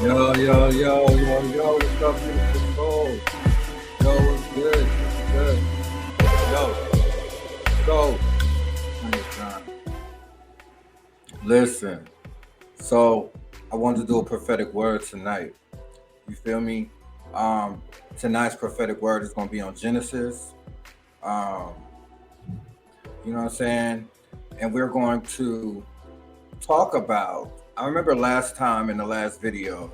Yo, yo, yo, yo, yo, what's up, beautiful soul? Yo, what's good? What's good? Yo, so, listen, so I wanted to do a prophetic word tonight. You feel me? Um, Tonight's prophetic word is going to be on Genesis. Um, you know what I'm saying? And we're going to talk about, I remember last time in the last video,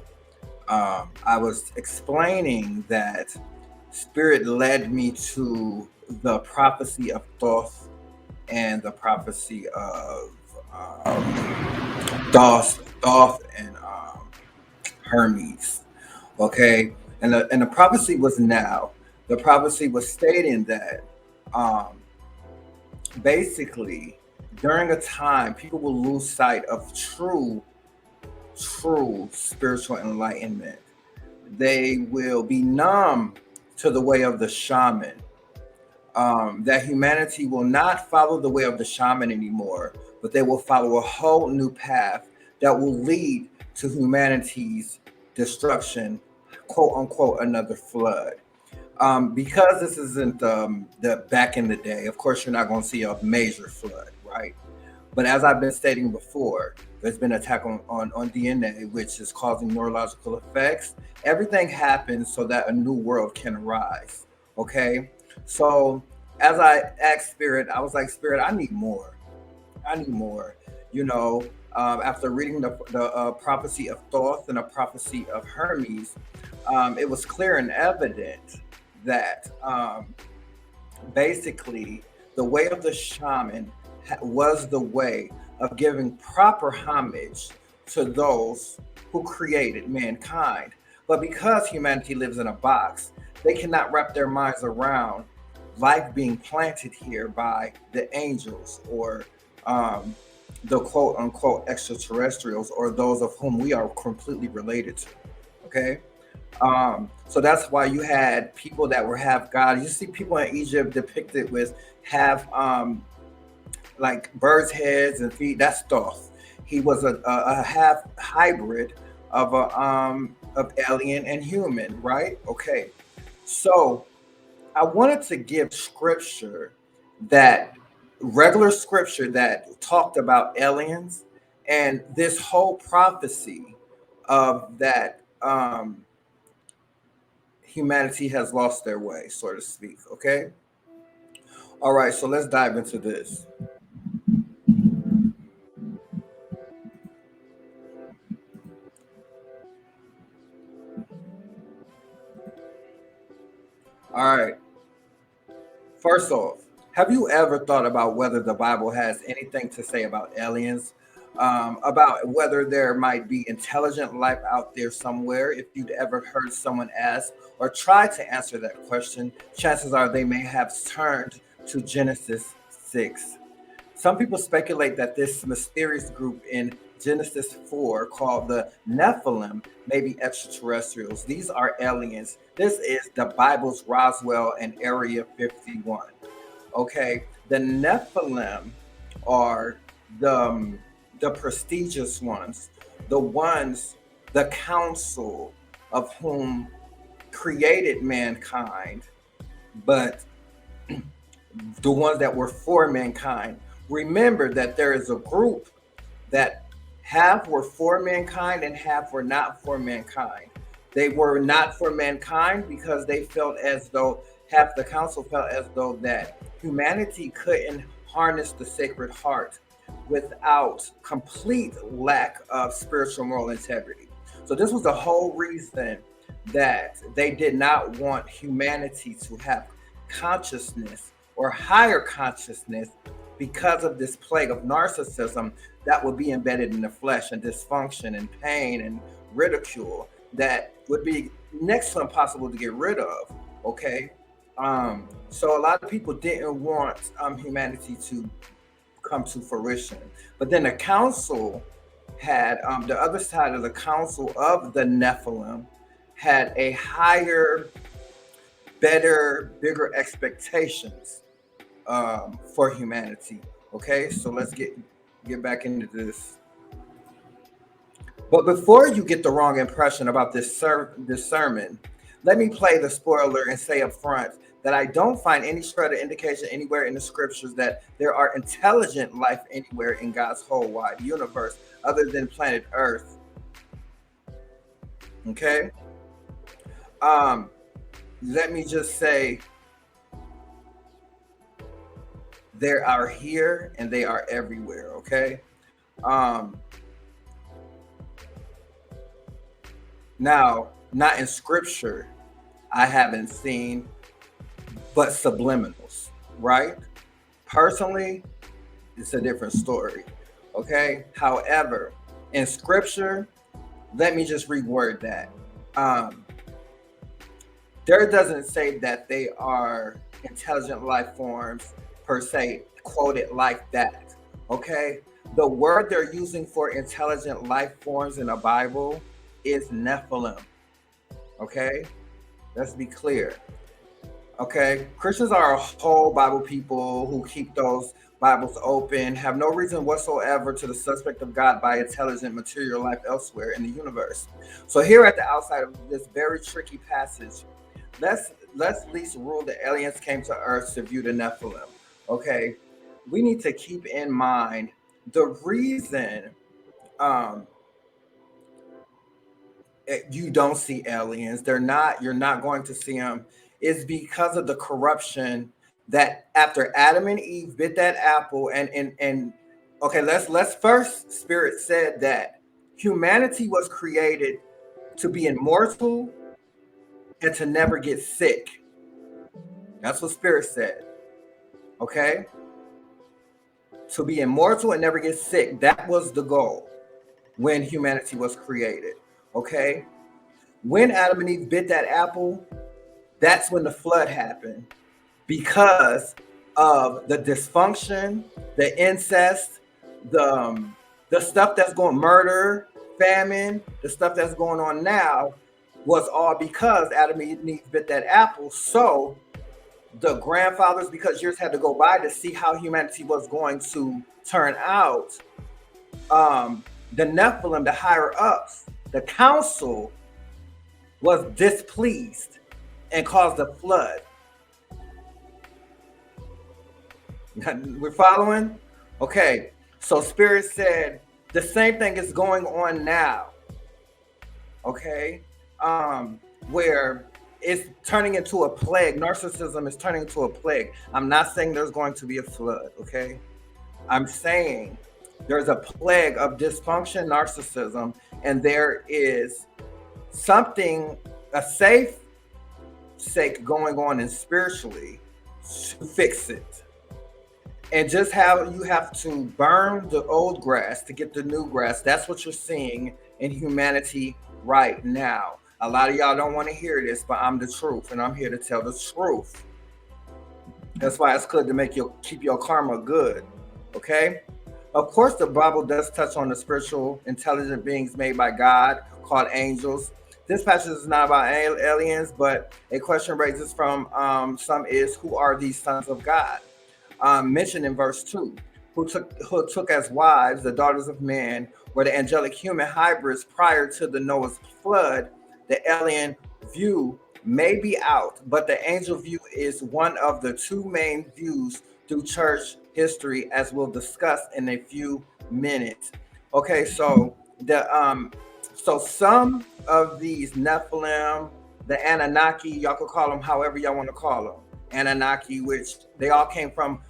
I was explaining that Spirit led me to the prophecy of Thoth and the prophecy of Thoth and Hermes. Okay, and the prophecy was now. The prophecy was stating that um, basically during a time people will lose sight of true spiritual enlightenment. They will be numb to the way of the shaman. That humanity will not follow the way of the shaman anymore, but they will follow a whole new path that will lead to humanity's destruction, quote unquote, another flood. Because this isn't the back in the day, of course, you're not going to see a major flood, right? But as I've been stating before, there's been attack on DNA, which is causing neurological effects. Everything happens so that a new world can arise. Okay. So as I asked Spirit, I was like, Spirit, I need more. I need more. You know, after reading the prophecy of Thoth and the prophecy of Hermes, it was clear and evident that basically the way of the shaman was the way of giving proper homage to those who created mankind. But because humanity lives in a box, they cannot wrap their minds around life being planted here by the angels or um, the quote unquote extraterrestrials or those of whom we are completely related to. Okay. So that's why you had people that were half God. You see people in Egypt depicted with half like birds' heads and feet. That's Thoth. He was a half hybrid of a of alien and human, right? Okay. So I wanted to give scripture that regular scripture that talked about aliens and this whole prophecy of that humanity has lost their way, so to speak. Okay. All right. So let's dive into this. All right. First off, have you ever thought about whether the Bible has anything to say about aliens? About whether there might be intelligent life out there somewhere? If you'd ever heard someone ask or try to answer that question, chances are they may have turned to Genesis 6. Some people speculate that this mysterious group in Genesis 4, called the Nephilim, may be extraterrestrials. These are aliens. This is the Bible's Roswell and Area 51. Okay, the Nephilim are the prestigious ones, the ones, the council of whom created mankind, but the ones that were for mankind. Remember that there is a group that half were for mankind and half were not for mankind. They were not for mankind because they felt as though half the council felt as though that humanity couldn't harness the sacred heart without complete lack of spiritual moral integrity. So this was the whole reason that they did not want humanity to have consciousness or higher consciousness because of this plague of narcissism that would be embedded in the flesh and dysfunction and pain and ridicule that would be next to impossible to get rid of. Okay. So a lot of people didn't want humanity to come to fruition. But then the council had the other side of the council of the Nephilim had a higher, better, bigger expectations for humanity. Okay, so let's get back into this. But before you get the wrong impression about this sermon, let me play the spoiler and say up front that I don't find any shred of indication anywhere in the scriptures that there are intelligent life anywhere in God's whole wide universe other than planet Earth. Okay? Um, Let me just say they are here and they are everywhere, okay? Um, Now, not in scripture, I haven't seen, but subliminals, right? Personally, it's a different story, okay? However, in scripture, let me just reword that. Um, there doesn't say that they are intelligent life forms per se, quoted like that, okay? The word they're using for intelligent life forms in the Bible is Nephilim, okay? Let's be clear. Okay, Christians are a whole Bible people who keep those Bibles open, have no reason whatsoever to the suspect of God by intelligent material life elsewhere in the universe. So here at the outside of this very tricky passage, let's at least rule that aliens came to Earth to view the Nephilim. Okay, we need to keep in mind the reason um, you don't see aliens. You're not going to see them. Is because of the corruption that after Adam and Eve bit that apple and okay, let's first Spirit said that humanity was created to be immortal and to never get sick. That's what Spirit said. Okay? To be immortal and never get sick. That was the goal when humanity was created. Okay? When Adam and Eve bit that apple, that's when the flood happened because of the dysfunction, the incest, the stuff that's going murder, famine, the stuff that's going on now was all because Adam and Eve bit that apple. So the grandfathers, because years had to go by to see how humanity was going to turn out, the Nephilim, the higher ups, the council was displeased and caused a flood. We're following? Okay. So Spirit said the same thing is going on now. Okay. Where it's turning into a plague. Narcissism is turning into a plague. I'm not saying there's going to be a flood. Okay. I'm saying there's a plague of dysfunction, narcissism, and there is something, a safe sake going on in spiritually to fix it. And just how you have to burn the old grass to get the new grass. That's what you're seeing in humanity right now. A lot of y'all don't want to hear this, but I'm the truth, and I'm here to tell the truth. That's why it's good to keep your karma good. Okay? Of course, the Bible does touch on the spiritual, intelligent beings made by God, called angels. This passage is not about aliens, but a question raises from some is, who are these sons of God? Mentioned in verse 2, who took as wives the daughters of men, were the angelic human hybrids prior to the Noah's flood. The alien view may be out, but the angel view is one of the two main views through church history, as we'll discuss in a few minutes. Okay, so some of these Nephilim, the Anunnaki, y'all could call them however y'all want to call them. Anunnaki, which they all came from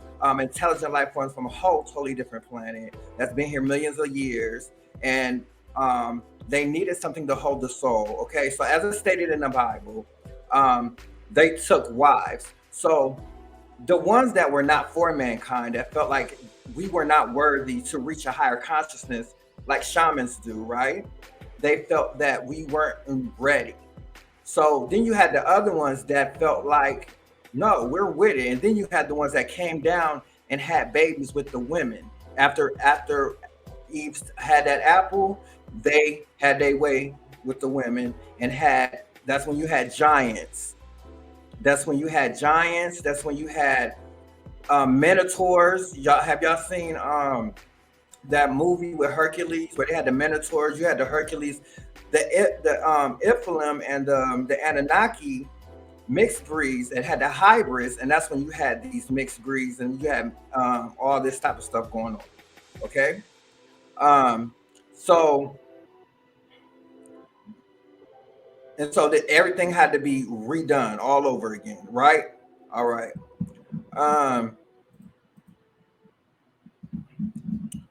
intelligent life forms from a whole totally different planet that's been here millions of years, and they needed something to hold the soul. Okay, so as it's stated in the Bible, they took wives. So the ones that were not for mankind, that felt like we were not worthy to reach a higher consciousness, like shamans do, right? They felt that we weren't ready. So then you had the other ones that felt like, no, we're with it. And then you had the ones that came down and had babies with the women. After Eve had that apple, they had their way with the women and that's when you had giants. That's when you had minotaurs. Y'all seen that movie with Hercules where they had the Minotaurs, you had the Hercules, the Nephilim and the Anunnaki mixed breeds that had the hybrids, and that's when you had these mixed breeds and you had all this type of stuff going on. Okay, um, so so that everything had to be redone all over again, right? All right. Um,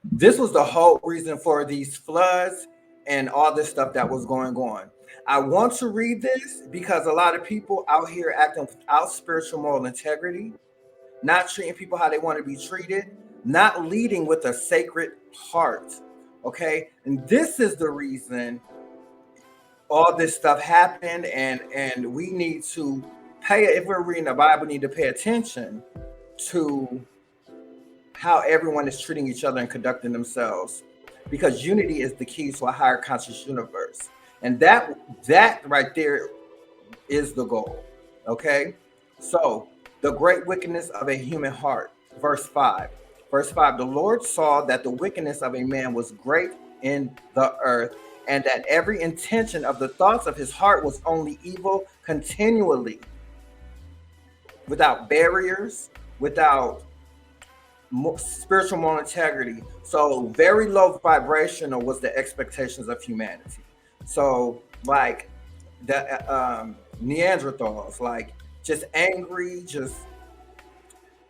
this was the whole reason for these floods and all this stuff that was going on. I want to read this because a lot of people out here acting without spiritual moral integrity, not treating people how they want to be treated, not leading with a sacred heart. Okay. And this is the reason all this stuff happened, and we need to if we're reading the Bible, we need to pay attention to how everyone is treating each other and conducting themselves, because unity is the key to a higher conscious universe, and that right there is the goal. Okay, so the great wickedness of a human heart, verse 5, the Lord saw that the wickedness of a man was great in the earth, and that every intention of the thoughts of his heart was only evil continually, without barriers, without spiritual moral integrity. So very low vibrational was the expectations of humanity. So like the Neanderthals, like just angry, just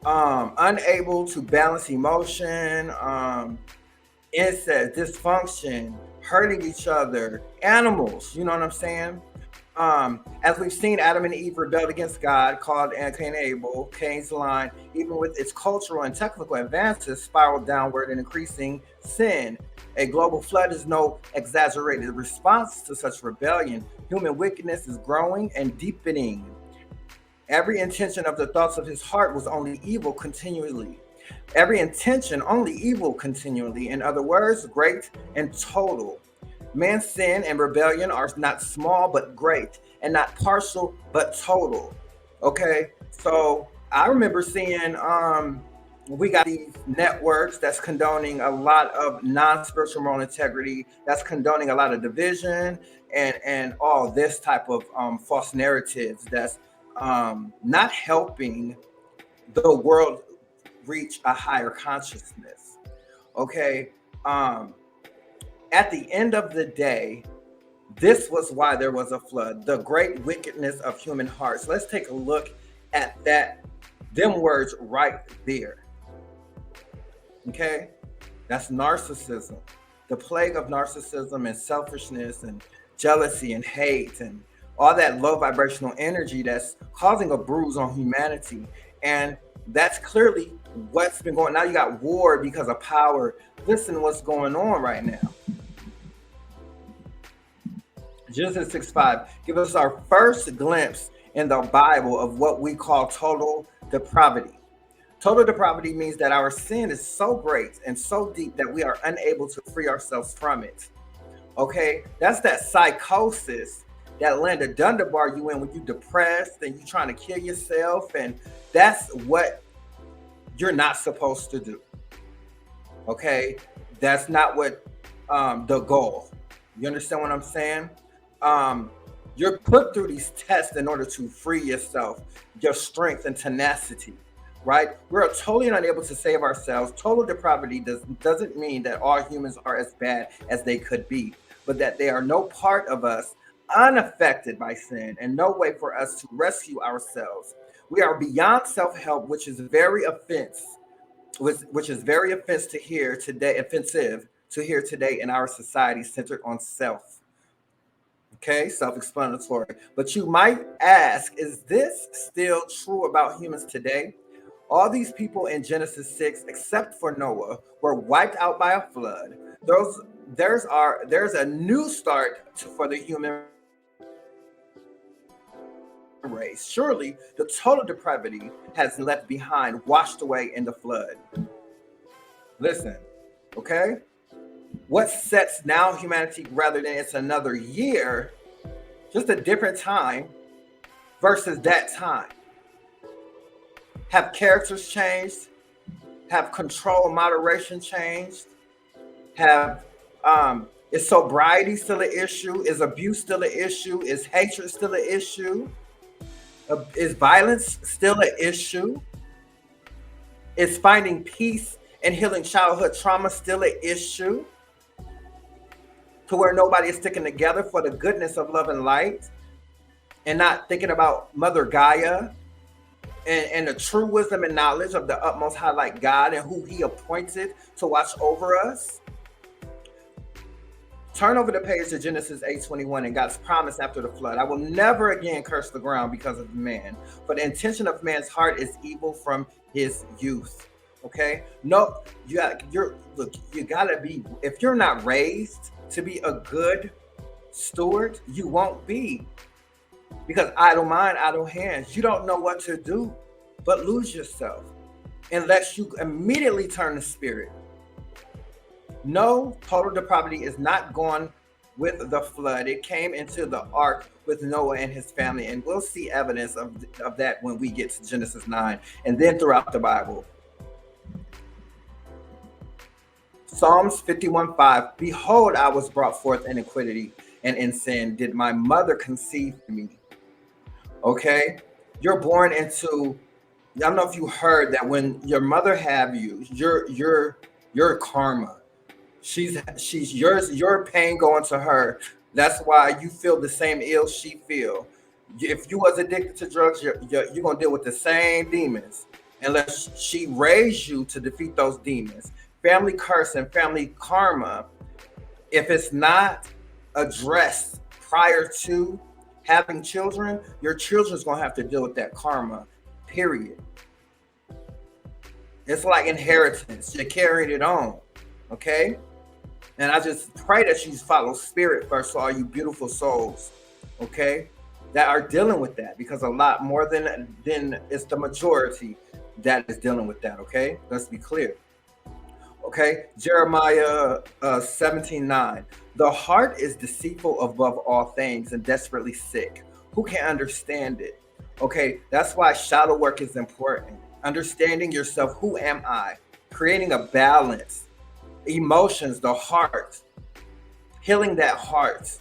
unable to balance emotion, incest, dysfunction, hurting each other, animals, you know what I'm saying? As we've seen, Adam and Eve rebelled against God, called Cain and Abel. Cain's line, even with its cultural and technical advances, spiraled downward in increasing sin. A global flood is no exaggerated response to such rebellion. Human wickedness is growing and deepening. Every intention of the thoughts of his heart was only evil continually. Every intention only evil continually. In other words, great and total. Man's sin and rebellion are not small but great, and not partial but total. Okay, so I remember seeing we got these networks that's condoning a lot of non-spiritual moral integrity, that's condoning a lot of division and all this type of false narratives that's not helping the world reach a higher consciousness. Okay, at the end of the day, this was why there was a flood, the great wickedness of human hearts. Let's take a look at them words right there. Okay, that's narcissism, the plague of narcissism and selfishness and jealousy and hate and all that low vibrational energy that's causing a bruise on humanity. And that's clearly what's been going on. Now you got war because of power. Listen what's going on right now. Genesis 6:5 give us our first glimpse in the Bible of what we call total depravity. Total depravity means that our sin is so great and so deep that we are unable to free ourselves from it. Okay, that's that psychosis that Linda Dunderbar you in when you depressed and you trying to kill yourself, and that's what you're not supposed to do. Okay, that's not what the goal. You understand what I'm saying? You're put through these tests in order to free yourself, your strength and tenacity, right? We're totally unable to save ourselves. Total depravity doesn't mean that all humans are as bad as they could be, but that they are no part of us unaffected by sin and no way for us to rescue ourselves. We are beyond self-help, which is very offensive to hear today in our society centered on self. Okay, self-explanatory. But you might ask, is this still true about humans today? All these people in Genesis 6, except for Noah, were wiped out by a flood. There's a new start for the human race. Surely the total depravity has left behind, washed away in the flood. Listen, okay? What sets now humanity, rather than it's another year, just a different time versus that time? Have characters changed? Have control, moderation changed? Have is sobriety still an issue? Is abuse still an issue? Is hatred still an issue? Is violence still an issue? Is finding peace and healing childhood trauma still an issue? To where nobody is sticking together for the goodness of love and light and not thinking about Mother Gaia and the true wisdom and knowledge of the utmost high, like God, and who he appointed to watch over us. Turn over the page to Genesis 8:21 and God's promise after the flood. I will never again curse the ground because of man, for the intention of man's heart is evil from his youth. Okay? No, you gotta be, if you're not raised to be a good steward, you won't be. Because idle mind, idle hands. You don't know what to do but lose yourself unless you immediately turn to spirit. No, total depravity is not gone with the flood. It came into the ark with Noah and his family, and we'll see evidence of that when we get to Genesis 9 and then throughout the Bible. Psalms 51:5. Behold, I was brought forth in iniquity, and in sin did my mother conceive me. Okay, you're born into, I don't know if you heard that when your mother have you, your karma. She's yours, your pain going to her. That's why you feel the same ill she feel. If you was addicted to drugs, you're gonna deal with the same demons unless she raised you to defeat those demons. Family curse and family karma, if it's not addressed prior to having children, your children's gonna have to deal with that karma, period. It's like inheritance. You're carrying it on, okay? And I just pray that you follow spirit first for all you beautiful souls, okay, that are dealing with that, because a lot more than it's the majority that is dealing with that, okay? Let's be clear. Okay, Jeremiah 17:9. The heart is deceitful above all things and desperately sick. Who can understand it? Okay, that's why shadow work is important. Understanding yourself. Who am I? Creating a balance. Emotions, the heart. Healing that heart.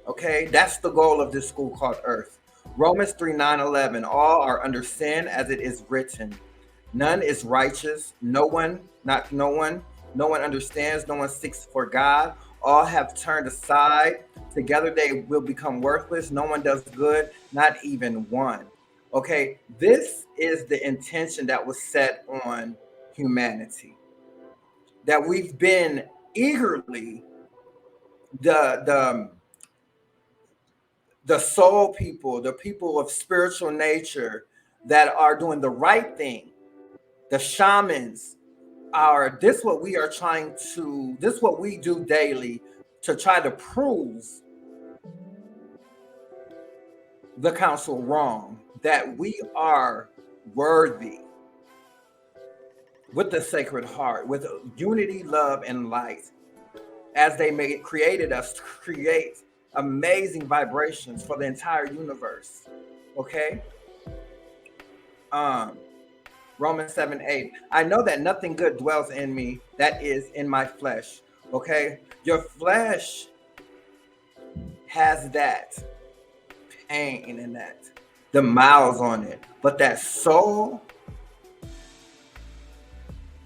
Okay, that's the goal of this school called Earth. Romans 3:9-11. All are under sin as it is written. None is righteous. No one understands. No one seeks for God. All have turned aside. Together they will become worthless. No one does good, not even one. Okay, this is the intention that was set on humanity. That we've been eagerly, the soul people, the people of spiritual nature that are doing the right thing, the shamans are, this what we do daily to try to prove the council wrong, that we are worthy with the Sacred Heart, with unity, love, and light, as they created us to create amazing vibrations for the entire universe. Okay. Romans 7:8. I know that nothing good dwells in me, that is in my flesh. Okay, your flesh has that pain and that the miles on it, but that soul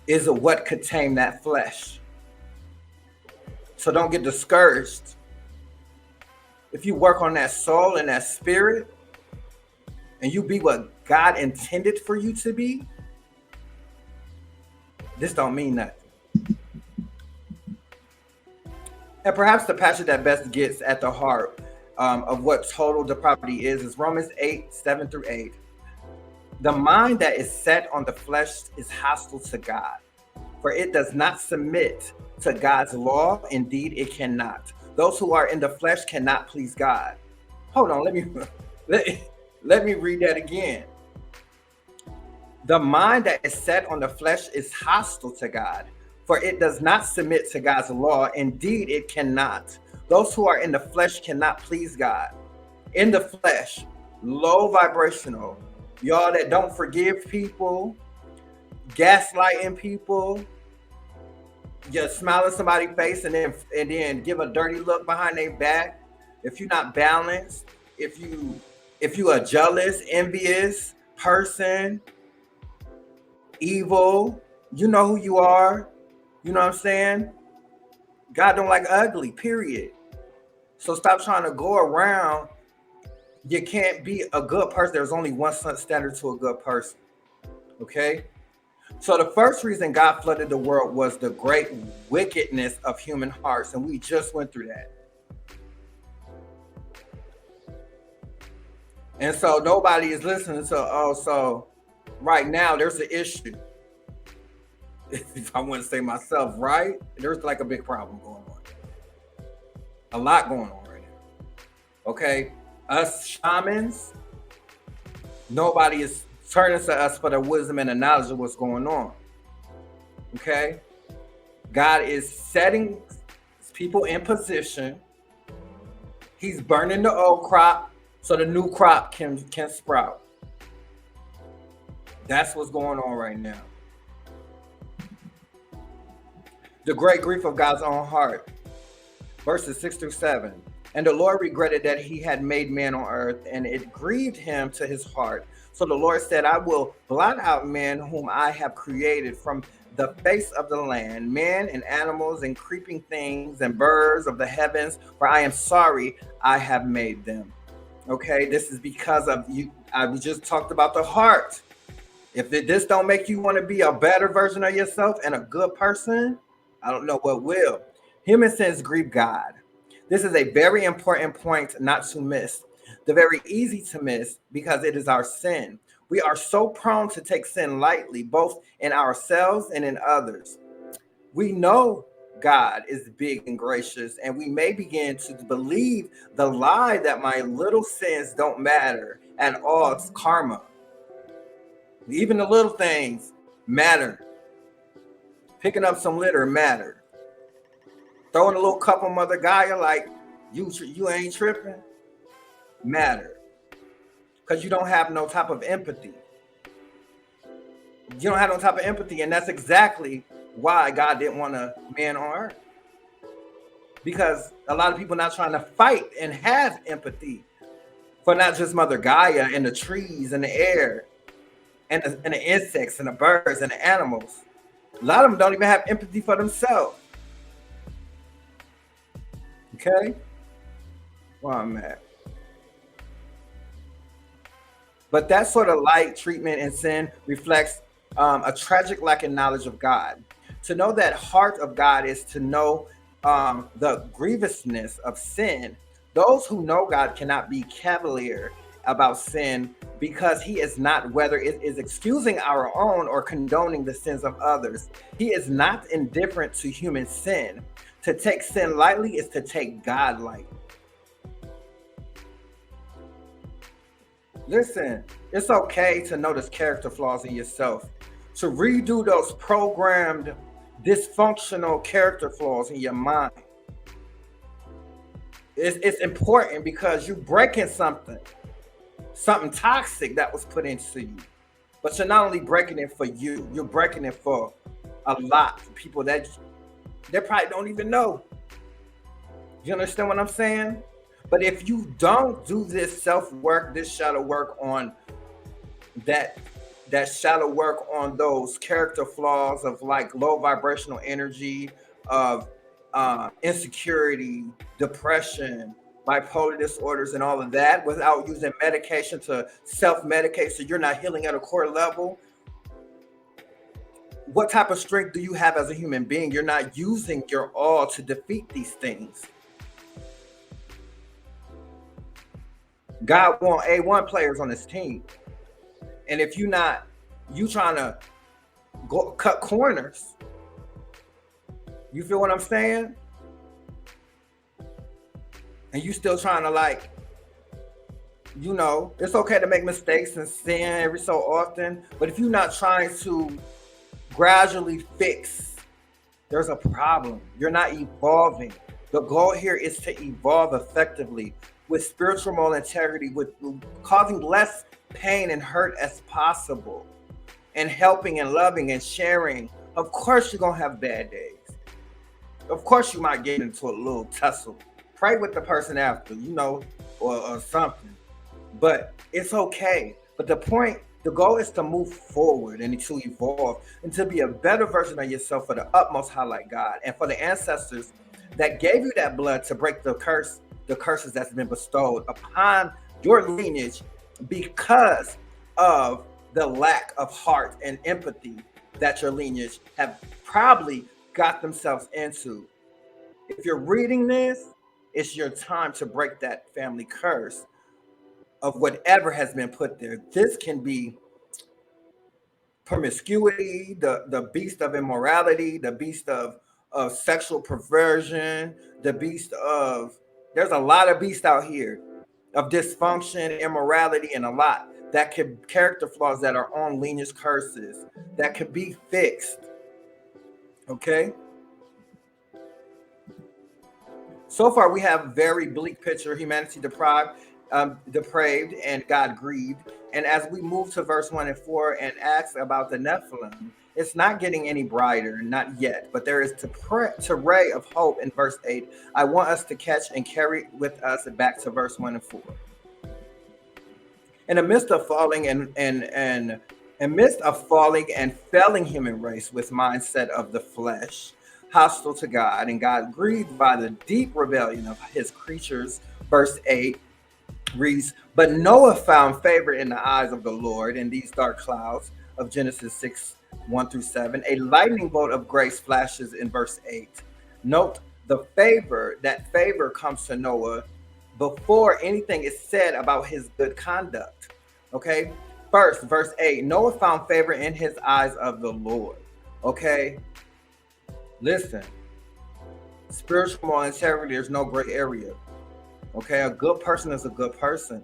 is what could tame that flesh. So don't get discouraged. If you work on that soul and that spirit, and you be what God intended for you to be, this don't mean nothing. And perhaps the passage that best gets at the heart of what total depravity is Romans 8:7-8. The mind that is set on the flesh is hostile to God, for it does not submit to God's law. Indeed, it cannot. Those who are in the flesh cannot please God. Hold on, let me read that again. The mind that is set on the flesh is hostile to God, for it does not submit to God's law. Indeed, it cannot. Those who are in the flesh cannot please God. In the flesh, low vibrational, y'all that don't forgive people, gaslighting people, just smile in somebody's face and then give a dirty look behind their back, if you're not balanced, if you are jealous, envious person, evil, you know who you are. You know what I'm saying? God don't like ugly, period. So stop trying to go around. You can't be a good person. There's only one standard to a good person. Okay? So the first reason God flooded the world was the great wickedness of human hearts. And we just went through that. And so nobody is listening to, oh, so right now there's an issue. If I want to say myself, right? There's like a big problem going on. A lot going on right now. Okay? Us shamans, nobody is turning to us for the wisdom and the knowledge of what's going on. Okay? God is setting people in position. He's burning the old crop so the new crop can sprout. That's what's going on right now. The great grief of God's own heart. Verses 6-7. And the Lord regretted that he had made man on earth, and it grieved him to his heart. So the Lord said, I will blot out man whom I have created from the face of the land, man and animals and creeping things and birds of the heavens, for I am sorry I have made them. Okay, this is because of you. We just talked about the heart. If this don't make you want to be a better version of yourself and a good person, I don't know what will. Human sins grieve God. This is a very important point not to miss. The very easy to miss because it is our sin. We are so prone to take sin lightly, both in ourselves and in others. We know God is big and gracious, and we may begin to believe the lie that my little sins don't matter at all. It's karma. Even the little things matter. Picking up some litter matter. Throwing a little cup on Mother Gaia like you ain't tripping matter. Because you don't have no type of empathy. You don't have no type of empathy, and that's exactly why God didn't want a man on earth. Because a lot of people not trying to fight and have empathy for not just Mother Gaia and the trees and the air and the insects and the birds and the animals. A lot of them don't even have empathy for themselves. Okay? Well, I'm mad. But that sort of light treatment and sin reflects a tragic lack of knowledge of God. To know that heart of God is to know the grievousness of sin. Those who know God cannot be cavalier about sin because he is not, whether it is excusing our own or condoning the sins of others. He is not indifferent to human sin. To take sin lightly is to take God lightly. Listen, it's okay to notice character flaws in yourself. To redo those programmed, dysfunctional character flaws in your mind. It's important because you're breaking something toxic that was put into you. But you're not only breaking it for you, you're breaking it for a lot of people that they probably don't even know. You understand what I'm saying? But if you don't do this self-work, this shadow work on that shadow work on those character flaws of like low vibrational energy, of insecurity, depression, bipolar disorders, and all of that, without using medication to self-medicate, so you're not healing at a core level, what type of strength do you have as a human being? You're not using your all to defeat these things. God want A1 players on his team. And if you trying to go cut corners, you feel what I'm saying? And you still trying to like, it's okay to make mistakes and sin every so often. But if you're not trying to gradually fix, there's a problem. You're not evolving. The goal here is to evolve effectively with spiritual moral integrity, with causing less pain and hurt as possible, and helping and loving and sharing. Of course, you're going to have bad days. Of course, you might get into a little tussle. Pray with the person after, or something. But it's okay. But the goal is to move forward and to evolve and to be a better version of yourself for the utmost highlight God and for the ancestors that gave you that blood to break the curses that's been bestowed upon your lineage because of the lack of heart and empathy that your lineage have probably got themselves into. If you're reading this, it's your time to break that family curse of whatever has been put there. This can be promiscuity, the beast of immorality, the beast of sexual perversion, the beast of, there's a lot of beasts out here of dysfunction, immorality, and a lot that could character flaws that are on lineage curses that could be fixed. Okay. So far, we have a very bleak picture: humanity depraved, and God grieved. And as we move to verse 1 and 4 and ask about the Nephilim, it's not getting any brighter, not yet. But there is a ray of hope in verse 8. I want us to catch and carry with us back to verse 1 and 4. In the midst of falling and failing human race with mindset of the flesh, hostile to God, and God grieved by the deep rebellion of his creatures. Verse 8 reads, but Noah found favor in the eyes of the Lord in these dark clouds of Genesis 6:1-7. A lightning bolt of grace flashes in verse 8. Note the favor. That favor comes to Noah before anything is said about his good conduct. Okay. First, verse 8, Noah found favor in his eyes of the Lord. Okay. Listen, spiritual moral integrity, there's no gray area. Okay, a good person is a good person.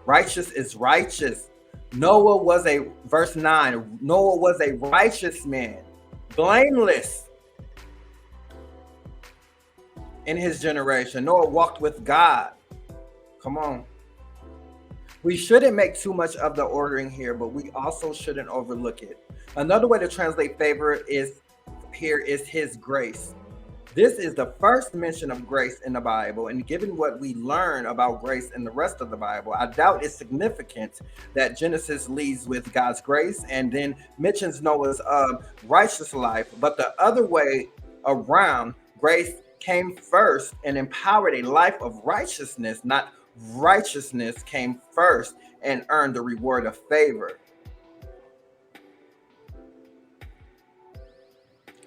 Righteous is righteous. Verse 9, Noah was a righteous man, blameless in his generation. Noah walked with God. Come on. We shouldn't make too much of the ordering here, but we also shouldn't overlook it. Another way to translate favor is his grace. This is the first mention of grace in the Bible, and given what we learn about grace in the rest of the Bible, I doubt it's significant that Genesis leads with God's grace and then mentions Noah's righteous life. But the other way around, grace came first and empowered a life of righteousness, not righteousness came first and earned the reward of favor.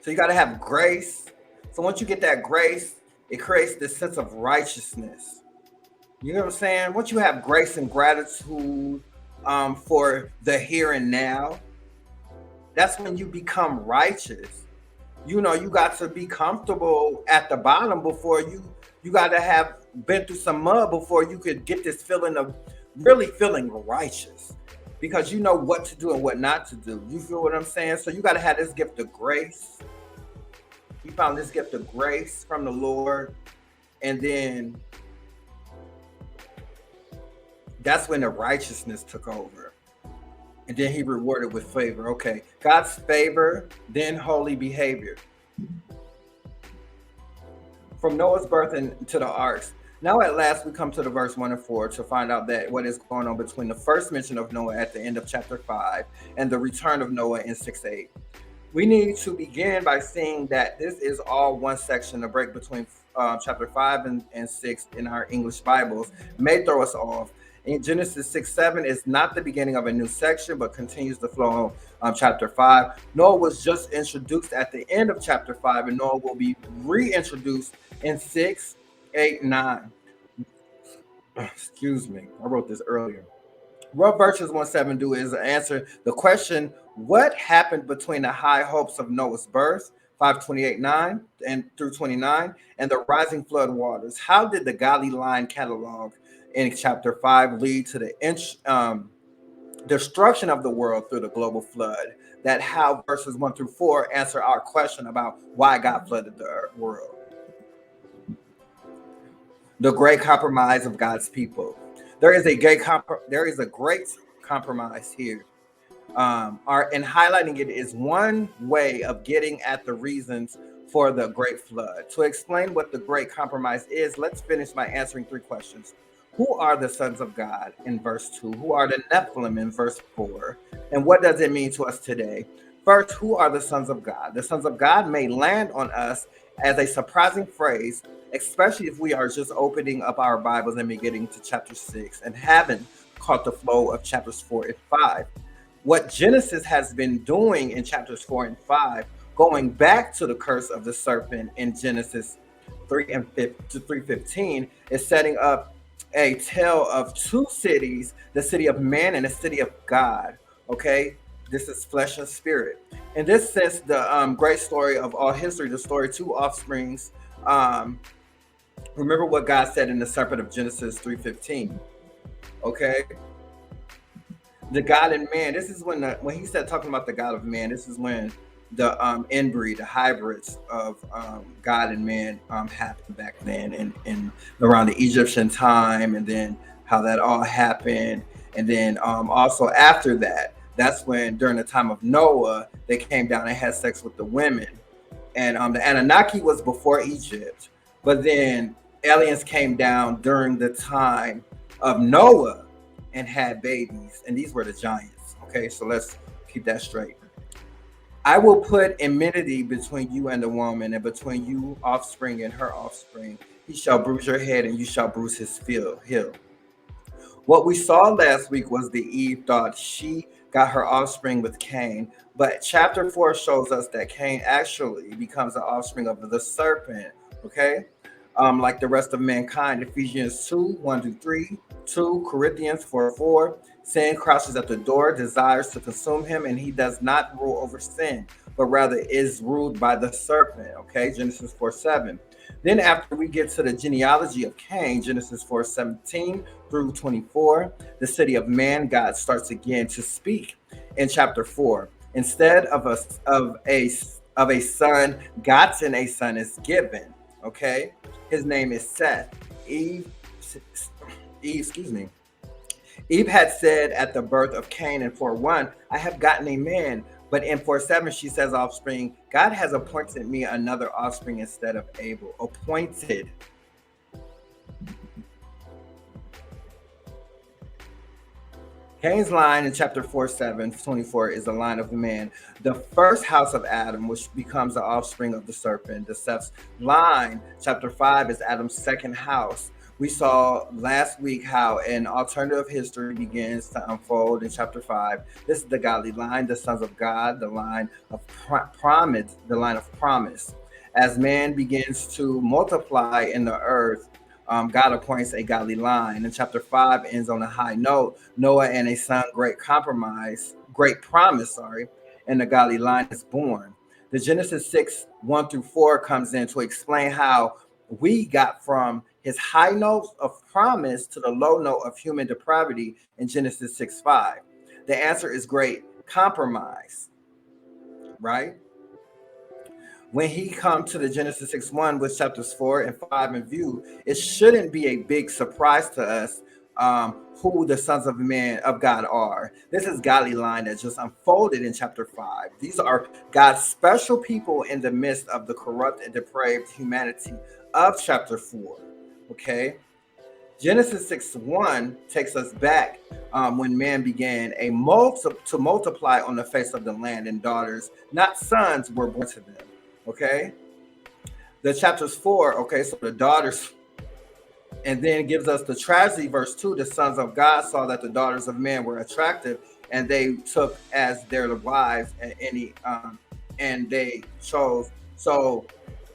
So you got to have grace. So once you get that grace, it creates this sense of righteousness. You know what I'm saying? Once you have grace and gratitude for the here and now, that's when you become righteous. You got to be comfortable at the bottom before you got to have been through some mud before you could get this feeling of really feeling righteous, because you know what to do and what not to do. You feel what I'm saying? So you got to have this gift of grace. You found this gift of grace from the Lord, and then that's when the righteousness took over, and then he rewarded with favor. Okay, God's favor, then holy behavior. From Noah's birth into the arks. Now at last we come to the verse 1 and 4 to find out that what is going on between the first mention of Noah at the end of chapter 5 and the return of Noah in 6:8. We need to begin by seeing that this is all one section. A break between chapter 5 and 6 in our English Bibles may throw us off. In Genesis 6:7 is not the beginning of a new section, but continues the flow of chapter 5. Noah was just introduced at the end of chapter 5, and Noah will be reintroduced in 6, 8, 9. Excuse me, I wrote this earlier. What verses 1-7 do is answer the question, what happened between the high hopes of Noah's birth, 5:28-9 and through 29, and the rising flood waters? How did the godly line catalog in chapter 5 lead to the destruction of the world through the global flood? That how verses 1-4 answer our question about why God flooded the world. The great compromise of God's people. There is a great compromise here. And highlighting it is one way of getting at the reasons for the great flood. To explain what the great compromise is, let's finish by answering three questions. Who are the sons of God in verse 2? Who are the Nephilim in verse 4? And what does it mean to us today? First, who are the sons of God? The sons of God may land on us as a surprising phrase, especially if we are just opening up our Bibles and beginning to chapter 6 and haven't caught the flow of chapters 4 and 5. What Genesis has been doing in chapters 4 and 5, going back to the curse of the serpent in Genesis 3 and 3:15, is setting up a tale of two cities, the city of man and the city of God. Okay, this is flesh and spirit. In this sense, the great story of all history, the story two offsprings. Um, Remember what God said in the serpent of Genesis 3:15. Okay, the God and man. This is when he said talking about the God of man. This is when the inbreed, the hybrids of God and man happened back then, and around the Egyptian time, and then how that all happened, and then also after that, that's when during the time of Noah they came down and had sex with the women, and the Anunnaki was before Egypt, but then aliens came down during the time of Noah and had babies, and these were the giants. Okay, so let's keep that straight. I will put enmity between you and the woman, and between you offspring and her offspring. He shall bruise your head, and you shall bruise his heel. What we saw last week was the Eve thought she got her offspring with Cain, but chapter 4 shows us that Cain actually becomes the offspring of the serpent. Okay, like the rest of mankind. Ephesians 2:1-3, 2 Corinthians 4:4. Sin crouches at the door, desires to consume him, and he does not rule over sin, but rather is ruled by the serpent. Okay, Genesis 4:7. Then after we get to the genealogy of Cain, Genesis 4:17-24, the city of man, God starts again to speak in chapter 4. Instead of a son gotten, a son is given. Okay, his name is Seth. Eve had said at the birth of Cain in 4:1, I have gotten a man. But in 4:7, she says offspring. God has appointed me another offspring instead of Abel. Appointed. Cain's line in chapter 4:7-24 is the line of the man, the first house of Adam, which becomes the offspring of the serpent. The Seth's line, chapter 5, is Adam's second house. We saw last week how an alternative history begins to unfold in chapter 5. This is the godly line, the sons of God, the line of promise. As man begins to multiply in the earth, God appoints a godly line. And chapter 5 ends on a high note. Noah and a son, great promise, and the godly line is born. The Genesis 6:1-4 comes in to explain how we got from his high note of promise to the low note of human depravity in Genesis 6:5. The answer is great compromise, right? When he come to the Genesis 6:1 with chapters 4 and 5 in view, it shouldn't be a big surprise to us who the sons of man of God are. This is godly line that just unfolded in chapter 5. These are God's special people in the midst of the corrupt and depraved humanity of chapter 4. Okay, Genesis 6:1 takes us back when man began to multiply on the face of the land, and daughters, not sons, were born to them. Okay, the chapters 4, okay, so the daughters, and then gives us the tragedy, verse 2. The sons of God saw that the daughters of men were attractive, and they took as their wives and they chose. So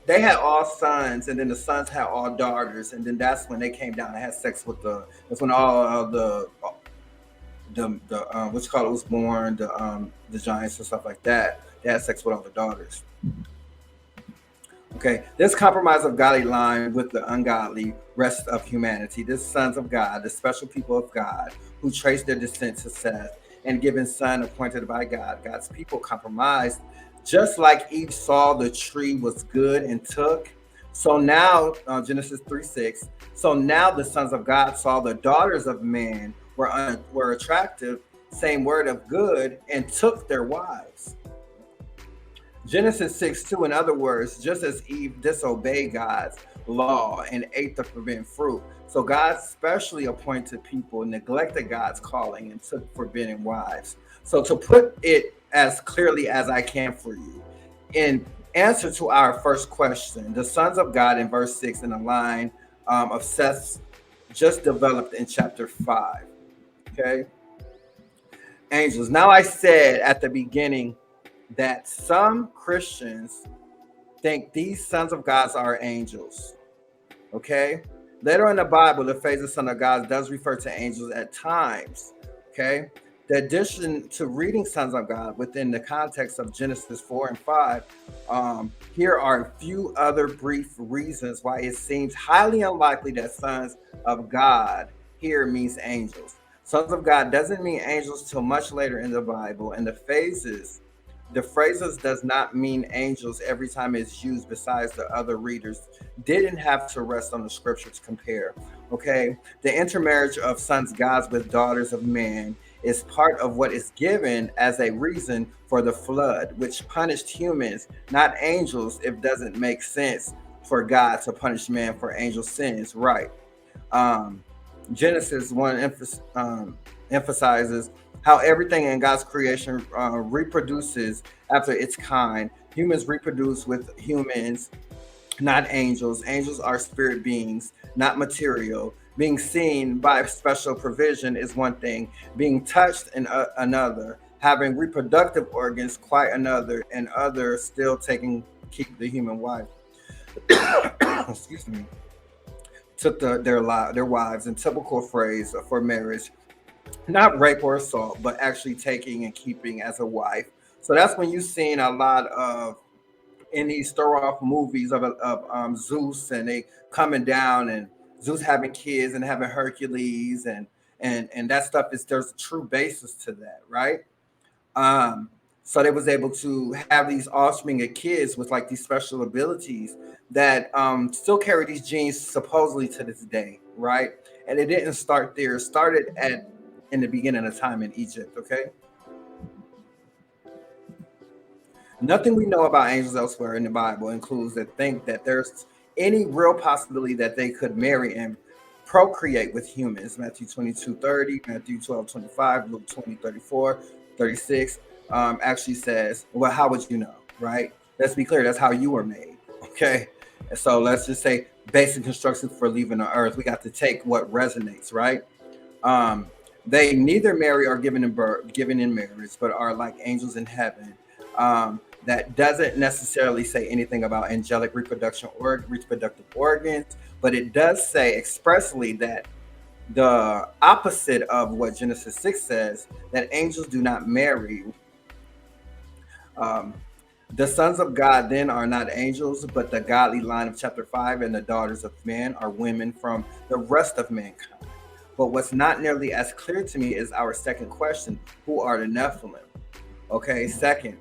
they had all sons, and then the sons had all daughters, and then that's when they came down and had sex with that's when all the what's called it was born, the giants and stuff like that. They had sex with all the daughters. Okay, this compromise of godly line with the ungodly rest of humanity. This sons of God, the special people of God, who trace their descent to Seth, and given son appointed by God. God's people compromised, just like Eve saw the tree was good and took. So now, Genesis 3:6. So now the sons of God saw the daughters of man were attractive, same word of good, and took their wives. Genesis 6:2, in other words, just as Eve disobeyed God's law and ate the forbidden fruit, so God specially appointed people neglected God's calling and took forbidden wives. So, to put it as clearly as I can for you, in answer to our first question, the sons of God in verse 6 in the line of Seth's just developed in chapter 5. Okay, angels. Now, I said at the beginning that some Christians think these sons of God are angels. Okay. Later in the Bible, the phrase "the son of God" does refer to angels at times. Okay. The addition to reading sons of God within the context of Genesis 4 and 5, here are a few other brief reasons why it seems highly unlikely that sons of God here means angels. Sons of God doesn't mean angels till much later in the Bible, and the phrases does not mean angels every time it's used. Besides, the other readers didn't have to rest on the scripture to compare. Okay, the intermarriage of sons gods with daughters of men is part of what is given as a reason for the flood, which punished humans, not angels. If doesn't make sense for God to punish man for angel sins, right? um, Genesis 1 emphasizes how everything in God's creation reproduces after its kind. Humans reproduce with humans, not angels. Angels are spirit beings, not material. Being seen by special provision is one thing, being touched in another, having reproductive organs quite another, and others still taking keep the human wife. Excuse me. Took their wives in typical phrase for marriage, not rape or assault, but actually taking and keeping as a wife. So that's when you've seen a lot of in these throw off movies of Zeus and they coming down and Zeus having kids and having Hercules and that stuff is there's a true basis to that, right? Um, so they was able to have these offspring of kids with like these special abilities that still carry these genes supposedly to this day, right? And it didn't start there; it started at in the beginning of time in Egypt. Okay, nothing we know about angels elsewhere in the Bible includes that think that there's any real possibility that they could marry and procreate with humans. Matthew 22:30, Matthew 12:25, Luke 20:34, 36 actually says, well, how would you know, right? Let's be clear, that's how you were made, okay? And so let's just say basic instructions for leaving the earth. We got to take what resonates, right? Um, they neither marry or given in marriage, but are like angels in heaven. That doesn't necessarily say anything about angelic reproduction or reproductive organs, but it does say expressly that the opposite of what Genesis 6 says, that angels do not marry. Um, the sons of God then are not angels, but the godly line of chapter 5, and the daughters of man are women from the rest of mankind. But what's not nearly as clear to me is our second question: who are the Nephilim? Okay, second,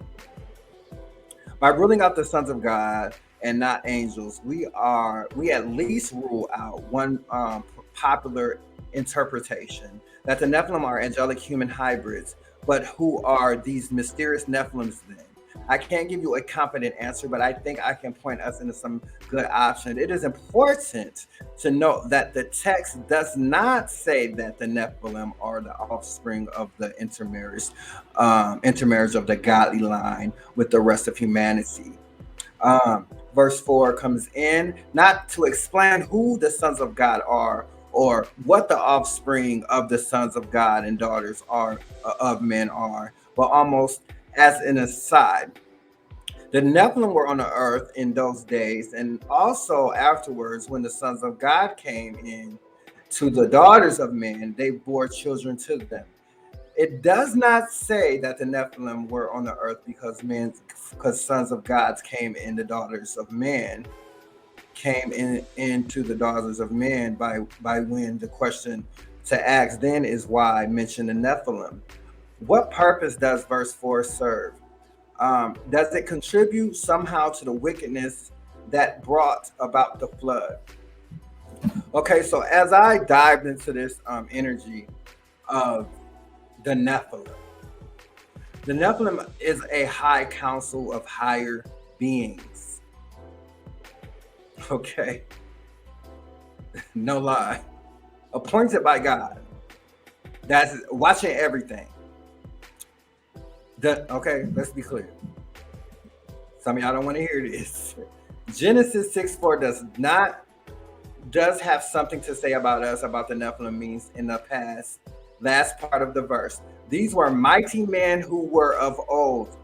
by ruling out the sons of God and not angels, we at least rule out one popular interpretation that the Nephilim are angelic human hybrids. But who are these mysterious Nephilims then? I can't give you a confident answer, but I think I can point us into some good options. It is important to note that the text does not say that the Nephilim are the offspring of the intermarriage of the godly line with the rest of humanity. Verse 4 comes in not to explain who the sons of God are or what the offspring of the sons of God and daughters are of men are, but almost as an aside. The Nephilim were on the earth in those days, and also afterwards, when the sons of God came in to the daughters of men, they bore children to them. It does not say that the Nephilim were on the earth because sons of gods came in the daughters of men came in into the daughters of men by when the question to ask then is why mention the Nephilim. What purpose does verse 4 serve? Does it contribute somehow to the wickedness that brought about the flood? Okay, so as I dived into this energy of the Nephilim, The Nephilim is a high council of higher beings. Okay, no lie. Appointed by God. That's watching everything. Okay, let's be clear. Some of y'all don't want to hear this. Genesis 6:4 does have something to say about us, about the Nephilim means in the past. Last part of the verse. These were mighty men who were of old.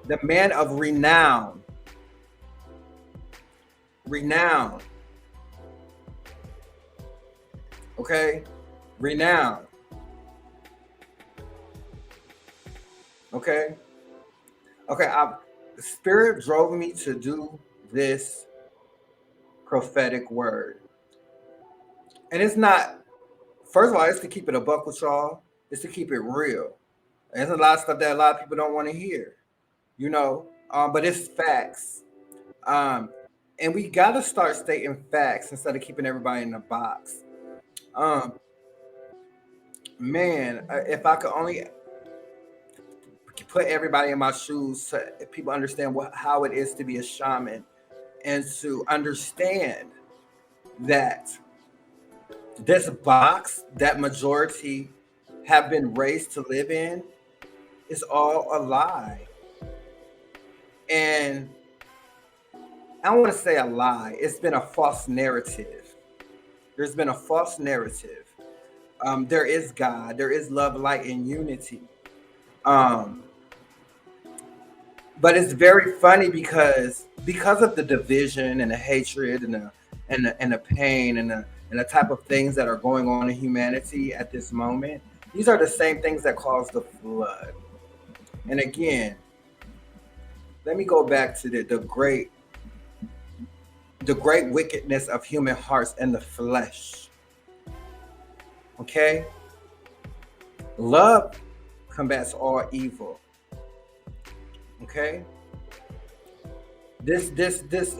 The man of renown. Okay? Renown. Okay? Okay, the Spirit drove me to do this prophetic word. And it's not, first of all, it's to keep it a buck with y'all. It's to keep it real. There's a lot of stuff that a lot of people don't want to hear, but it's facts. And we got to start stating facts instead of keeping everybody in a box. Man, if I could only put everybody in my shoes so people understand how it is to be a shaman and to understand that this box that majority have been raised to live in is all a lie. And I don't want to say a lie. It's been a false narrative. There's been a false narrative. There is God. There is love, light, and unity. But it's very funny because of the division and the hatred and the pain and the type of things that are going on in humanity at this moment. These are the same things that caused the flood. And again, let me go back to the great wickedness of human hearts and the flesh. Okay? Love combats all evil. Okay? This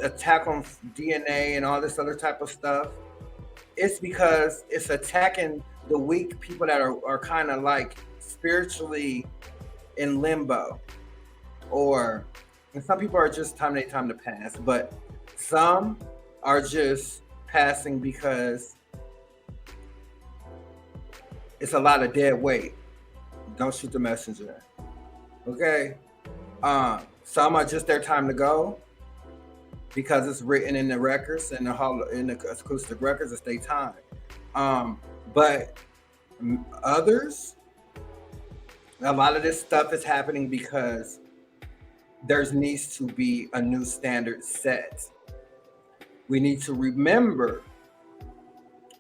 attack on DNA and all this other type of stuff, it's because it's attacking the weak people that are kind of like spiritually in limbo, and some people are just time to pass, but some are just passing because it's a lot of dead weight. Don't shoot the messenger. Okay? Some are just their time to go because it's written in the records and in the acoustic records, it's their time. But others, a lot of this stuff is happening because there needs to be a new standard set. We need to remember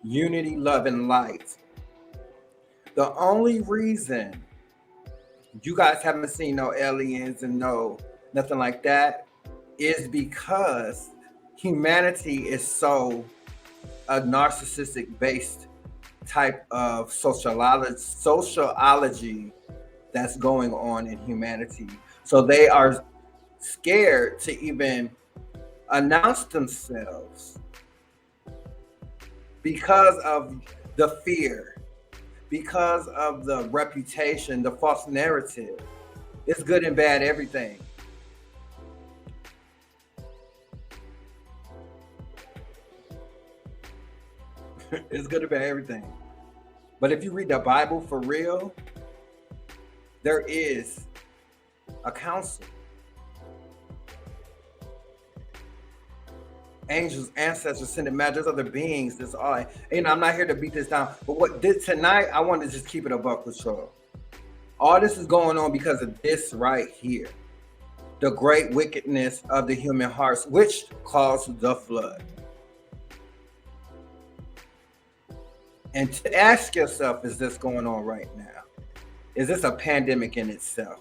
unity, love, and light. The only reason you guys haven't seen no aliens and nothing like that is because humanity is so a narcissistic based type of sociology that's going on in humanity. So they are scared to even announce themselves because of the fear, because of the reputation, the false narrative. It's good and bad, everything. It's good and bad, everything. But if you read the Bible for real, there is a council. Angels, ancestors, ascended masters, other beings. That's all. I'm not here to beat this down. But what did tonight, I want to just keep it a buck with y'all. All this is going on because of this right here. The great wickedness of the human hearts, which caused the flood. And to ask yourself, is this going on right now? Is this a pandemic in itself?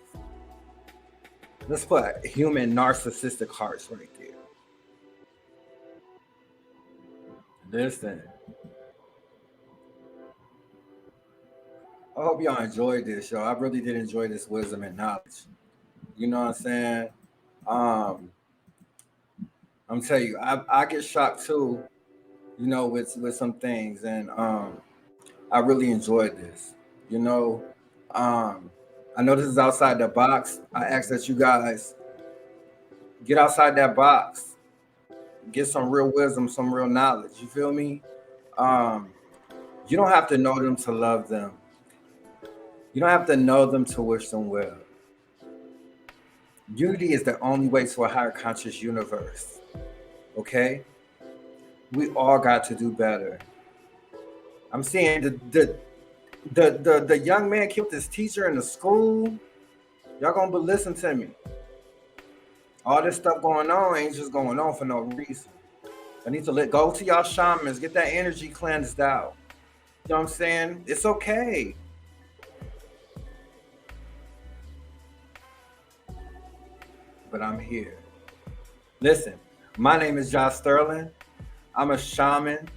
Let's put human narcissistic hearts right there. Listen. I hope y'all enjoyed this, y'all. I really did enjoy this wisdom and knowledge. You know what I'm saying? I'm telling you, I get shocked too, with some things, and I really enjoyed this. Um, I know this is outside the box. I ask that you guys get outside that box, get some real wisdom, some real knowledge. You feel me? Um, you don't have to know them to love them. You don't have to know them to wish them well. Unity is the only way to a higher conscious universe. Okay? We all got to do better. I'm seeing the young man killed his teacher in the school. Y'all gonna listen to me. All this stuff going on ain't just going on for no reason. I need to let go to y'all shamans, get that energy cleansed out. You know what I'm saying? It's okay. But I'm here. Listen, my name is Josh Sterling. I'm a shaman.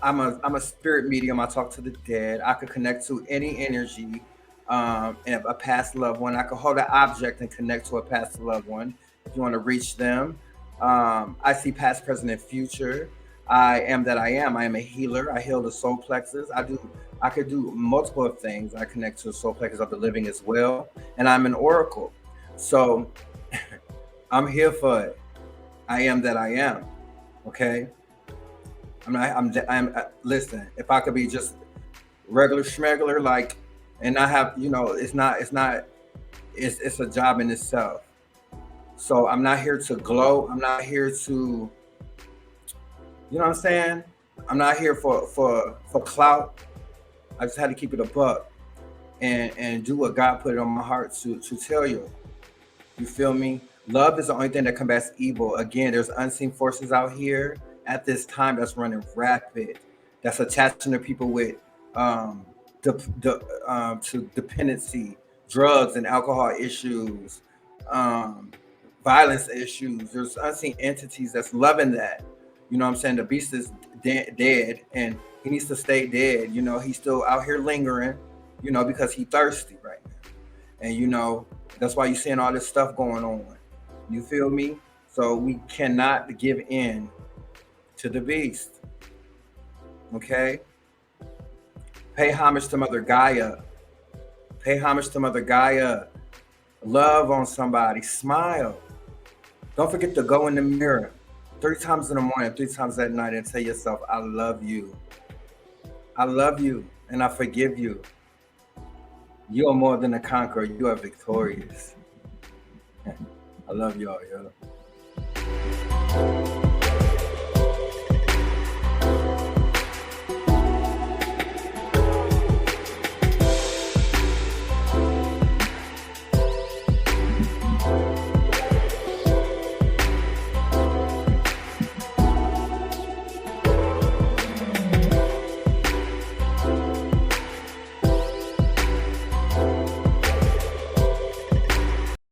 I'm a spirit medium. I talk to the dead. I could connect to any energy, and a past loved one. I could hold an object and connect to a past loved one if you want to reach them. I see past, present, and future. I am that I am. I am a healer. I heal the soul plexus. I could do multiple of things. I connect to the soul plexus of the living as well. And I'm an oracle. So I'm here for it. I am that I am. Okay. Listen, if I could be just regular schmegular, like, and I have, it's a job in itself. So I'm not here to glow. I'm not here to, you know what I'm saying? I'm not here for clout. I just had to keep it a buck and do what God put it on my heart to tell you. You feel me? Love is the only thing that combats evil. Again, there's unseen forces out here at this time that's running rapid, that's attaching to people with to dependency, drugs and alcohol issues, violence issues. There's unseen entities that's loving that. You know what I'm saying? The beast is dead and he needs to stay dead. You know, he's still out here lingering, because he's thirsty right now. And that's why you're seeing all this stuff going on. You feel me? So we cannot give in to the beast. Okay? Pay homage to Mother Gaia. Pay homage to Mother Gaia. Love on somebody. Smile. Don't forget to go in the mirror 3 times in the morning, 3 times at night, and tell yourself, I love you. I love you and I forgive you. You are more than a conqueror. You are victorious. I love y'all, yo.